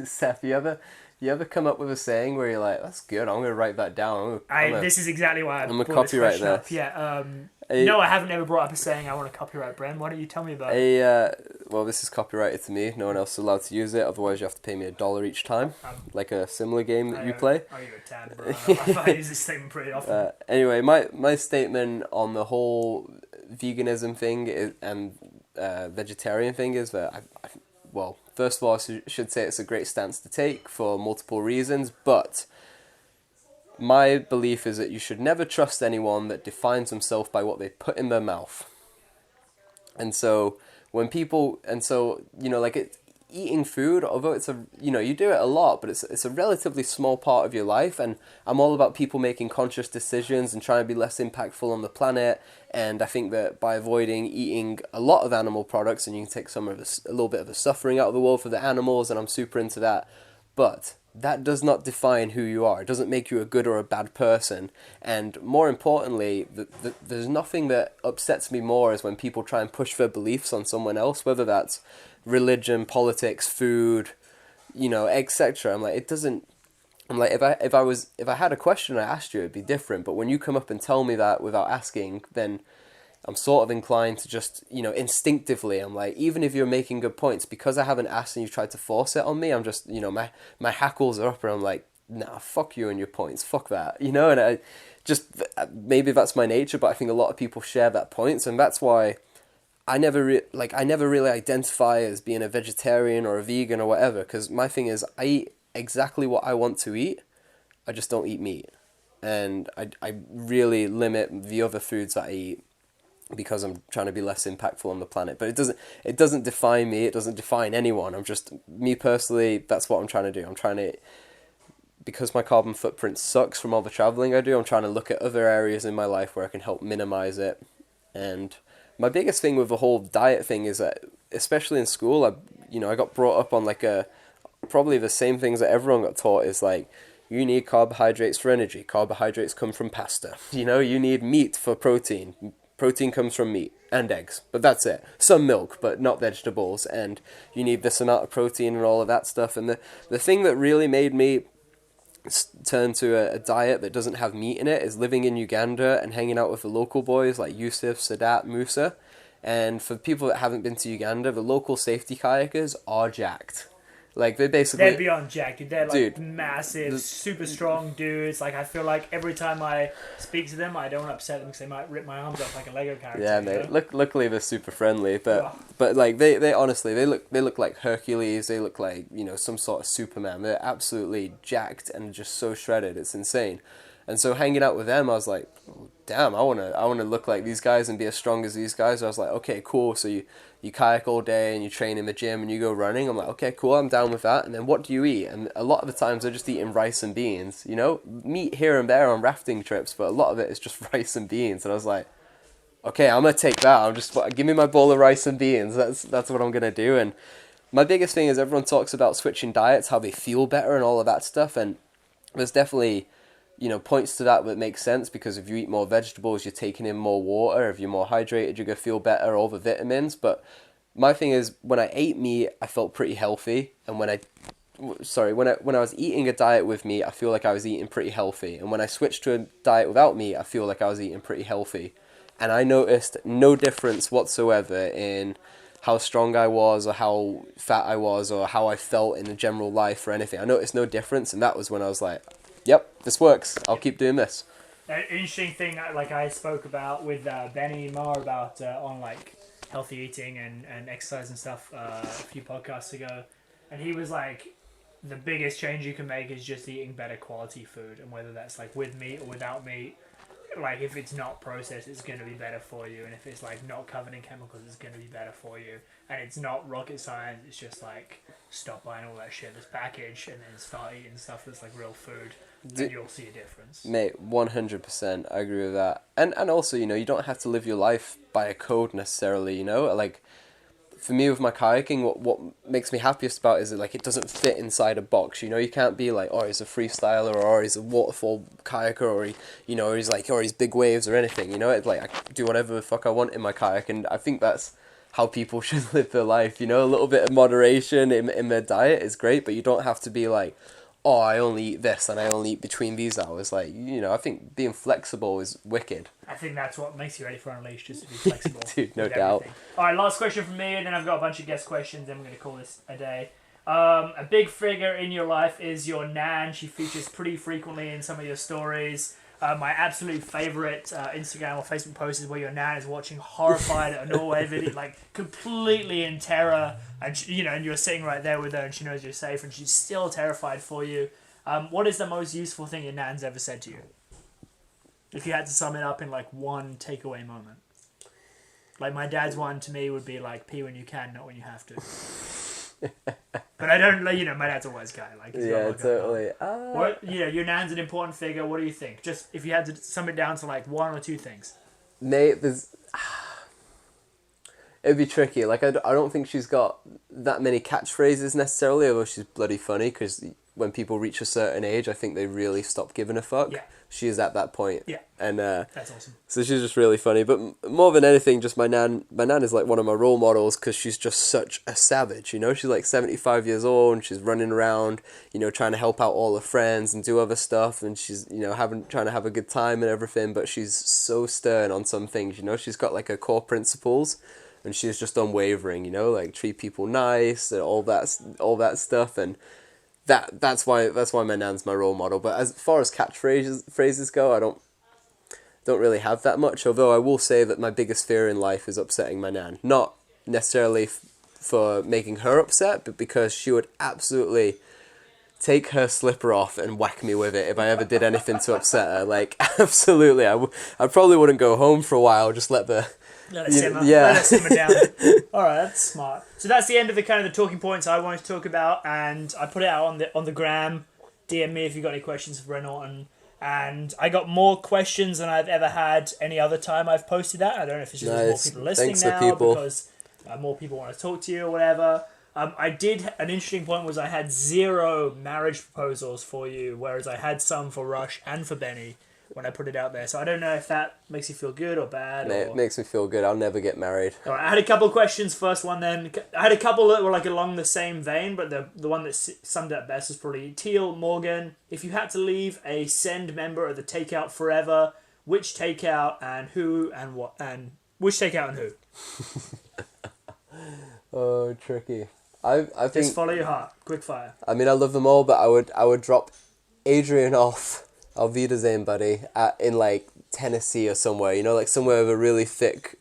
Seth, you ever come up with a saying where you're like, that's good, I'm gonna write that down. This is exactly why I'm gonna copyright this. Yeah. No, I haven't ever brought up a saying I want to copyright, Bren. Why don't you tell me about it? Well, this is copyrighted to me. No one else is allowed to use it. Otherwise, you have to pay me $1 each time, like a similar game that you play. Oh, you're a tad, bro. I use this statement pretty often. Anyway, my statement on the whole veganism thing and vegetarian thing is that well, first of all, I should say it's a great stance to take for multiple reasons, but my belief is that you should never trust anyone that defines themselves by what they put in their mouth. And so when people, eating food, although it's you do it a lot, but it's a relatively small part of your life, and I'm all about people making conscious decisions and trying to be less impactful on the planet. And I think that by avoiding eating a lot of animal products, and you can take a little bit of the suffering out of the world for the animals, and I'm super into that. But that does not define who you are. It doesn't make you a good or a bad person. And more importantly, there's nothing that upsets me more is when people try and push their beliefs on someone else, whether that's religion, politics, food, etc. I'm like, it doesn't. I'm like, if I had a question I asked you, it'd be different. But when you come up and tell me that without asking, then I'm sort of inclined to just, instinctively, I'm like, even if you're making good points, because I haven't asked and you've tried to force it on me, I'm just, my hackles are up and I'm like, nah, fuck you and your points, fuck that, and I just, maybe that's my nature, but I think a lot of people share that points, and that's why I never really identify as being a vegetarian or a vegan or whatever, because my thing is, I eat exactly what I want to eat, I just don't eat meat, and I really limit the other foods that I eat, because I'm trying to be less impactful on the planet. But it doesn't define me, it doesn't define anyone. I'm just, me personally, that's what I'm trying to do. I'm trying to, because my carbon footprint sucks from all the traveling I do, I'm trying to look at other areas in my life where I can help minimize it. And my biggest thing with the whole diet thing is that, especially in school, I got brought up on probably the same things that everyone got taught is like, you need carbohydrates for energy. Carbohydrates come from pasta. You need meat for protein. Protein comes from meat and eggs, but that's it. Some milk, but not vegetables, and you need this amount of protein and all of that stuff. And the thing that really made me turn to a diet that doesn't have meat in it is living in Uganda and hanging out with the local boys like Yusuf, Sadat, Musa. And for people that haven't been to Uganda, the local safety kayakers are jacked. Like, they're beyond jacked, dude. They're massive, super strong dudes. Like, I feel like every time I speak to them, I don't upset them because they might rip my arms off like a Lego character. Yeah, mate. Luckily they're super friendly, but like they honestly they look like Hercules. They look like some sort of Superman. They're absolutely jacked and just so shredded. It's insane. And so hanging out with them, I was like, damn, I wanna look like these guys and be as strong as these guys. I was like, okay, cool. So you kayak all day and you train in the gym and you go running. I'm like, okay, cool, I'm down with that. And then what do you eat? And a lot of the times they're just eating rice and beans, meat here and there on rafting trips, but a lot of it is just rice and beans. And I was like, okay, I'm going to take that. Give me my bowl of rice and beans. That's what I'm going to do. And my biggest thing is everyone talks about switching diets, how they feel better and all of that stuff. And there's definitely, points to that make sense, because if you eat more vegetables, you're taking in more water. If you're more hydrated, you're going to feel better, all the vitamins. But my thing is, when I ate meat, I felt pretty healthy. And when I was eating a diet with meat, I feel like I was eating pretty healthy. And when I switched to a diet without meat, I feel like I was eating pretty healthy. And I noticed no difference whatsoever in how strong I was, or how fat I was, or how I felt in the general life or anything. I noticed no difference, and that was when I was like, yep, this works. I'll keep doing this. An interesting thing, like I spoke about with Benny Moore about on like healthy eating and exercise and stuff a few podcasts ago, and he was like, the biggest change you can make is just eating better quality food, and whether that's like with meat or without meat. Like if it's not processed, it's going to be better for you, and if it's like not covered in chemicals, it's going to be better for you. And it's not rocket science. It's just like stop buying all that shit that's packaged and then start eating stuff that's like real food, and you'll see a difference. Mate, 100%, I agree with that. And also, you know, you don't have to live your life by a code necessarily, you know? Like, for me with my kayaking, what makes me happiest about is that, like, it doesn't fit inside a box, you know? You can't be like, oh, he's a freestyler, or he's a waterfall kayaker, or he's like, or he's big waves or anything, you know? It's like, I do whatever the fuck I want in my kayak, and I think that's how people should live their life, you know? A little bit of moderation in their diet is great, but you don't have to be like, oh, I only eat this and I only eat between these hours. Like, you know, I think being flexible is wicked. I think that's what makes you ready for Unleashed, just to be flexible. Dude, no doubt. All right, last question from me, and then I've got a bunch of guest questions, and we're going to call this a day. A big figure in your life is your nan. She features pretty frequently in some of your stories. My absolute favourite Instagram or Facebook post is where your nan is watching horrified at a Norway video, like completely in terror, and and you're sitting right there with her, and she knows you're safe, and she's still terrified for you. What is the most useful thing your nan's ever said to you? If you had to sum it up in like one takeaway moment, like my dad's one to me would be like, "Pee when you can, not when you have to." But I don't, like, my dad's a wise guy. Like, yeah, totally. What, your nan's an important figure. What do you think? Just if you had to sum it down to like one or two things. Mate, it'd be tricky. Like, I don't think she's got that many catchphrases necessarily, although she's bloody funny, because when people reach a certain age, I think they really stop giving a fuck. Yeah. She is at that point. Yeah. And that's awesome. So she's just really funny. But more than anything, just my nan is like one of my role models, because she's just such a savage, you know? She's like 75 years old, and she's running around, trying to help out all her friends and do other stuff, and she's, trying to have a good time and everything, but she's so stern on some things, She's got like her core principles, and she's just unwavering, like treat people nice and all that stuff, and that's why my nan's my role model. But as far as phrases go, I don't really have that much, although I will say that my biggest fear in life is upsetting my nan. Not necessarily for making her upset, but because she would absolutely take her slipper off and whack me with it if I ever did anything to upset her. Like, absolutely. I probably wouldn't go home for a while, just let it simmer. Yeah. Let it simmer down. Alright, that's smart. So that's the end of the talking points I wanted to talk about, and I put it out on the gram. DM me if you've got any questions for Bren Orton. And I got more questions than I've ever had any other time I've posted that. I don't know if it's just more people listening now because more people want to talk to you or whatever. I did, an interesting point was I had 0 marriage proposals for you, whereas I had some for Rush and for Benny when I put it out there. So I don't know if that makes you feel good or bad. It makes me feel good. I'll never get married. All right, I had a couple of questions. First one then. I had a couple that were like along the same vein, but the one that summed it up best was probably Teal Morgan. If you had to leave a send member of the Takeout forever, which Takeout and who and what? And which Takeout and who? Oh, tricky. I think just follow your heart. Quick fire. I mean, I love them all, but I would drop Adrian off. Auf Wiedersehen, buddy, in like Tennessee or somewhere, like somewhere with a really thick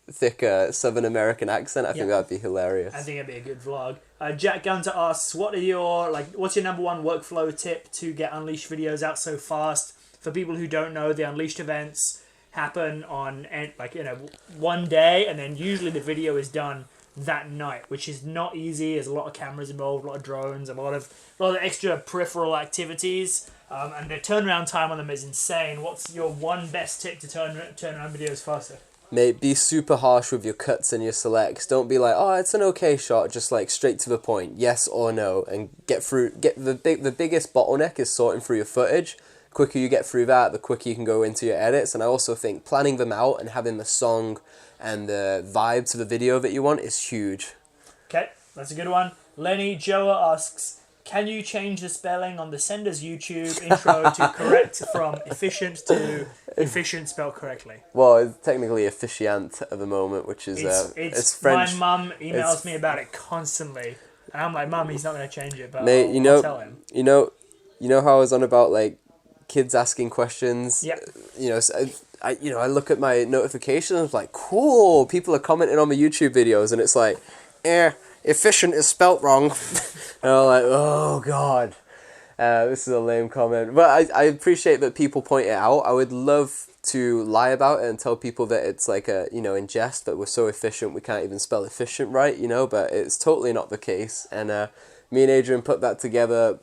Southern American accent. I think that'd be hilarious. I think it'd be a good vlog. Jack Gunter asks, what's your number one workflow tip to get Unleashed videos out so fast? For people who don't know, the Unleashed events happen on one day, and then usually the video is done that night, which is not easy. There's a lot of cameras involved, a lot of drones, a lot of extra peripheral activities. And the turnaround time on them is insane. What's your one best tip to turn around videos faster? Mate, be super harsh with your cuts and your selects. Don't be like, oh, it's an okay shot. Just like straight to the point, yes or no, and get the biggest bottleneck is sorting through your footage. The quicker you get through that, the quicker you can go into your edits. And I also think planning them out and having the song and the vibe to the video that you want is huge. Okay, that's a good one. Lenny Joa asks, can you change the spelling on the sender's YouTube intro to correct from efficient to efficient spelled correctly? Well, it's technically efficient at the moment, which is it's French. My mum emails me about it constantly, and I'm like, Mum, he's not going to change it, but mate, I'll tell him. You know how I was on about like kids asking questions. Yeah. You know, so I look at my notifications, I'm like, cool, people are commenting on my YouTube videos, and it's like, efficient is spelt wrong. And I'm like, oh god, this is a lame comment. But I appreciate that people point it out. I would love to lie about it and tell people that it's like a, you know, in jest, that we're so efficient we can't even spell efficient right, you know, but it's totally not the case. And me and Adrian put that together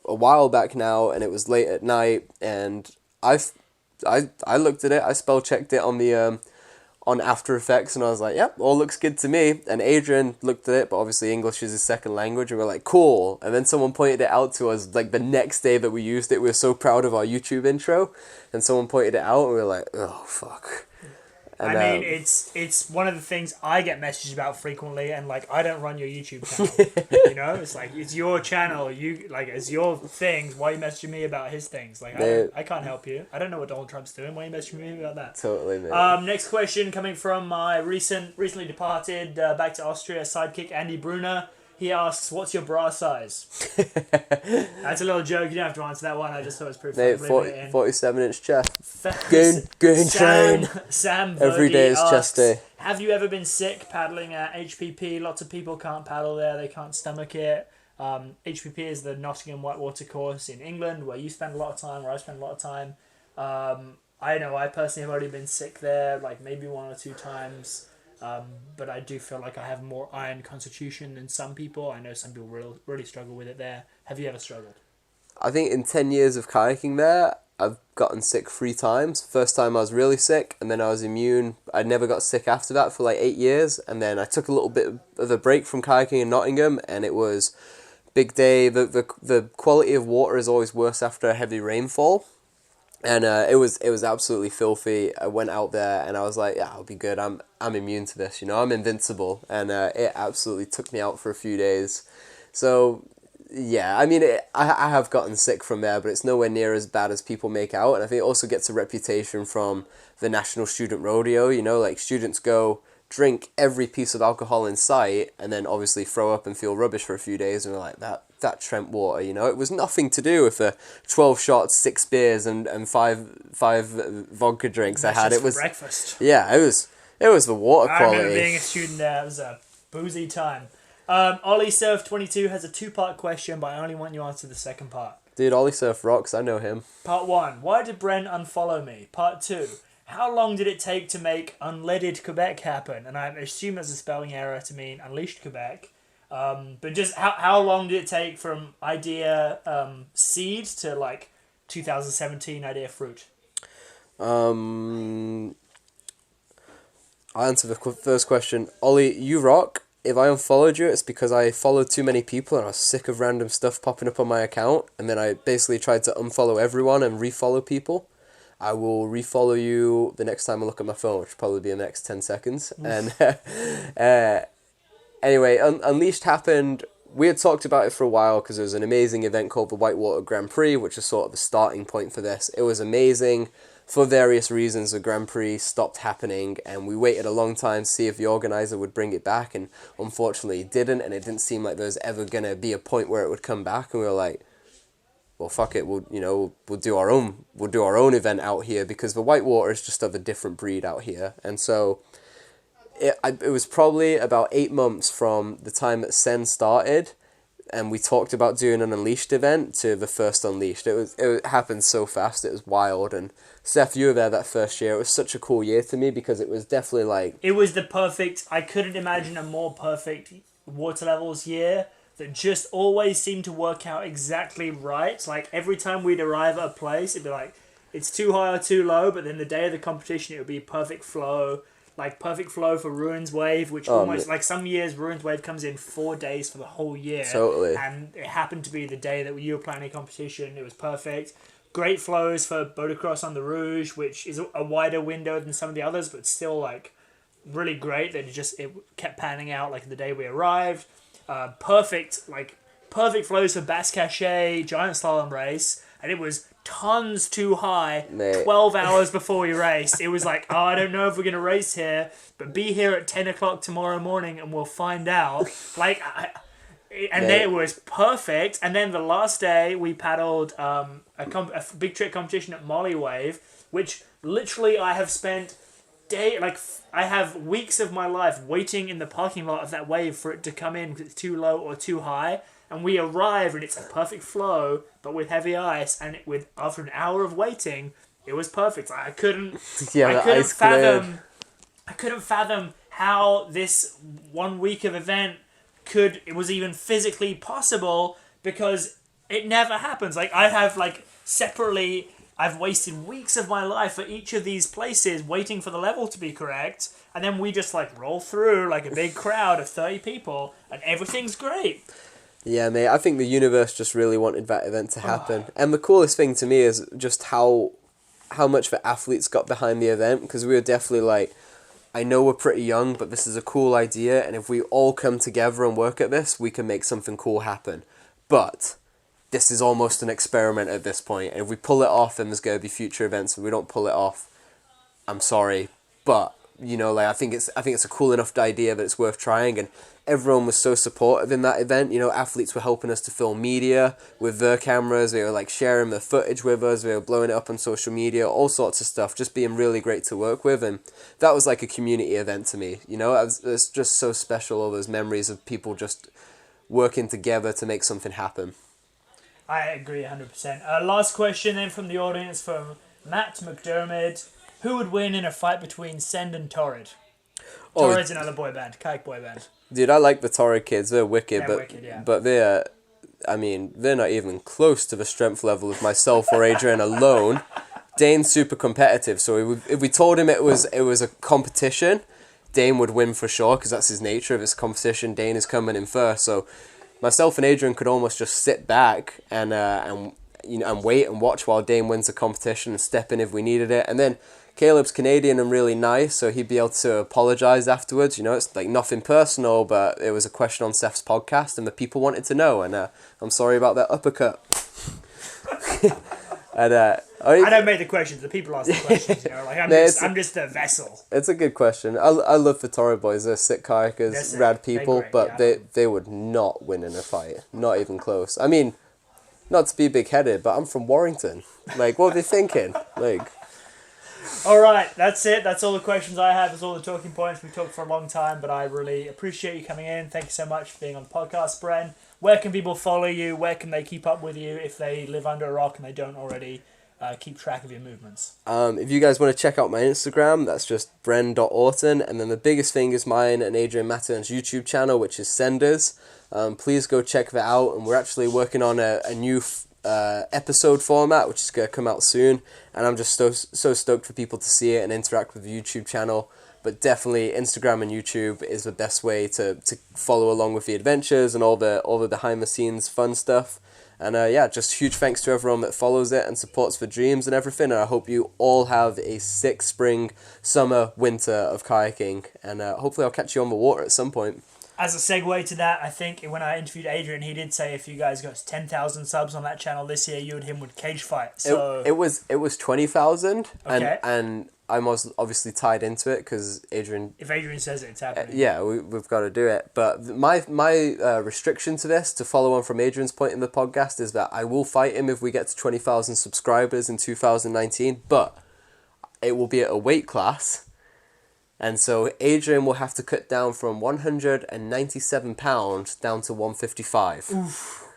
a while back now, and it was late at night, and I looked at it, I spell checked it on the on After Effects, and I was like, yep, all looks good to me. And Adrian looked at it, but obviously English is his second language, and we're like, cool. And then someone pointed it out to us like the next day that we used it. We were so proud of our YouTube intro, and someone pointed it out, and we were like, oh fuck. And, I mean, it's one of the things I get messaged about frequently, and like, I don't run your YouTube channel. You know, it's like, it's your channel. You like, it's your things. Why are you messaging me about his things? Like, I can't help you. I don't know what Donald Trump's doing. Why are you messaging me about that? Totally, man. Next question coming from my recently departed back to Austria sidekick Andy Brunner. He asks, "What's your bra size?" That's a little joke. You don't have to answer that one. I just thought it was pretty funny. 47-inch chest. Going train. Sam Every day is chest day. Have you ever been sick paddling at HPP? Lots of people can't paddle there. They can't stomach it. HPP is the Nottingham Whitewater course in England, where you spend a lot of time, where I spend a lot of time. I know I personally have already been sick there, like maybe 1 or 2 times. But I do feel like I have more iron constitution than some people. I know some people really struggle with it there. Have you ever struggled? I think in 10 years of kayaking there, I've gotten sick 3 times. First time I was really sick, and then I was immune. I never got sick after that for like 8 years, and then I took a little bit of a break from kayaking in Nottingham, and it was big day. The quality of water is always worse after a heavy rainfall. And it was absolutely filthy. I went out there and I was like, yeah, I'll be good. I'm immune to this, you know. I'm invincible. And it absolutely took me out for a few days. So yeah, I mean, I have gotten sick from there, but it's nowhere near as bad as people make out. And I think it also gets a reputation from the National Student Rodeo. You know, like students go drink every piece of alcohol in sight, and then obviously throw up and feel rubbish for a few days, and we're like, that Trent water, you know, it was nothing to do with the 12 shots, 6 beers, and five vodka drinks I had. It was breakfast. Yeah, it was the water quality. I remember being a student there. It was a boozy time. Ollie Surf 22 has a 2-part question, but I only want you to answer the second part. Dude, Ollie Surf rocks. I know him. Part 1: Why did Bren unfollow me? Part 2: How long did it take to make Unleaded Quebec happen? And I assume that's a spelling error to mean Unleashed Quebec. But just how long did it take from idea seed to like 2017 idea fruit? I'll answer the first question. Ollie, you rock. If I unfollowed you, it's because I followed too many people and I was sick of random stuff popping up on my account. And then I basically tried to unfollow everyone and refollow people. I will refollow you the next time I look at my phone, which will probably be in the next 10 seconds. And anyway, Unleashed happened. We had talked about it for a while because there was an amazing event called the Whitewater Grand Prix, which is sort of the starting point for this. It was amazing. For various reasons, the Grand Prix stopped happening, and we waited a long time to see if the organizer would bring it back, and unfortunately it didn't, and it didn't seem like there was ever going to be a point where it would come back, and we were like, well, fuck it, we'll do our own event out here, because the Whitewater is just of a different breed out here. And so it was probably about 8 months from the time that Sen started, and we talked about doing an Unleashed event, to the first Unleashed. It happened so fast, it was wild. And Seth, you were there that first year. It was such a cool year to me, because it was definitely like... It was the perfect... I couldn't imagine a more perfect water levels year that just always seemed to work out exactly right. Like, every time we'd arrive at a place, it'd be like, it's too high or too low, but then the day of the competition, it would be perfect flow. Like, perfect flow for Ruins Wave, which like, some years Ruins Wave comes in 4 days for the whole year. Totally. And it happened to be the day that you were planning competition. It was perfect. Great flows for Bodacross on the Rouge, which is a wider window than some of the others, but still, like, really great. That it kept panning out, like, the day we arrived. Perfect flows for Bass Cachet, Giant Slalom Race, and it was tons too high. 12 hours before we raced. It was like, I don't know if we're going to race here, but be here at 10 o'clock tomorrow morning and we'll find out. Like, And then it was perfect. And then the last day we paddled a big trick competition at Molly Wave, which literally I have spent I have weeks of my life waiting in the parking lot of that wave for it to come in because it's too low or too high. And we arrive and it's a perfect flow, but with heavy ice. And after an hour of waiting, it was perfect. I couldn't fathom how this 1 week of event it was even physically possible, because it never happens. Like, I have separately, I've wasted weeks of my life for each of these places waiting for the level to be correct, and then we just roll through like a big crowd of 30 people and everything's great. Yeah, mate, I think the universe just really wanted that event to happen. And the coolest thing to me is just how much the athletes got behind the event, because we were definitely I know we're pretty young, but this is a cool idea, and if we all come together and work at this, we can make something cool happen. But this is almost an experiment at this point, and if we pull it off, then there's going to be future events. If we don't pull it off, I'm sorry, but I think it's a cool enough idea that it's worth trying, and everyone was so supportive in that event. Athletes were helping us to film media with their cameras. They were sharing their footage with us. They were blowing it up on social media, all sorts of stuff, just being really great to work with. And that was like a community event to me. It's just so special, all those memories of people just working together to make something happen. I agree 100%. Last question then from the audience, from Matt McDermott. Who would win in a fight between Send and Torrid? Torrid's another boy band, kayak boy band. Dude, I like the Torrid kids. They're wicked, but they're not even close to the strength level of myself or Adrian alone. Dane's super competitive, so if we told him it was a competition, Dane would win for sure, because that's his nature. If it's a competition, Dane is coming in first. So myself and Adrian could almost just sit back and wait and watch while Dane wins the competition and step in if we needed it. And then Caleb's Canadian and really nice, so he'd be able to apologise afterwards. It's nothing personal, but it was a question on Seth's podcast and the people wanted to know, and I'm sorry about that uppercut. And, I don't make the questions, the people ask the questions. I'm just a vessel. It's a good question. I love the Torrid boys. They're sick kayakers, rad people, but they would not win in a fight. Not even close. I mean, not to be big-headed, but I'm from Warrington. What are they thinking? Alright, that's it. That's all the questions I have. That's all the talking points. We talked for a long time, but I really appreciate you coming in. Thank you so much for being on the podcast, Bren. Where can people follow you? Where can they keep up with you if they live under a rock and they don't already keep track of your movements? If you guys want to check out my Instagram, that's just bren.orton. And then the biggest thing is mine and Adrian Matton's YouTube channel, which is Senders. Please go check that out. And we're actually working on a new episode format, which is going to come out soon, and I'm just so stoked for people to see it and interact with the YouTube channel. But definitely Instagram and YouTube is the best way to follow along with the adventures and all the behind the scenes fun stuff. And just huge thanks to everyone that follows it and supports the dreams and everything, and I hope you all have a sick spring, summer, winter of kayaking, and hopefully I'll catch you on the water at some point. As a segue to that, I think when I interviewed Adrian, he did say if you guys got 10,000 subs on that channel this year, you and him would cage fight. So it was 20,000, okay. and I'm obviously tied into it because Adrian. If Adrian says it, it's happening. Yeah, we've got to do it. But my restriction to this, to follow on from Adrian's point in the podcast, is that I will fight him if we get to 20,000 subscribers in 2019. But it will be at a weight class. And so Adrian will have to cut down from 197 pounds down to 155. Oof.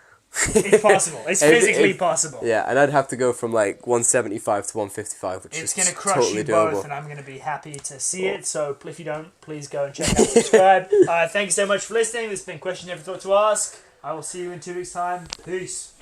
It's possible. It's physically possible. Yeah, and I'd have to go from 175 to 155, which is totally doable. It's going to crush you both, and I'm going to be happy to see it. So if you don't, please go and check out, subscribe. Thank you so much for listening. This has been Questions You Never Thought to Ask. I will see you in 2 weeks' time. Peace.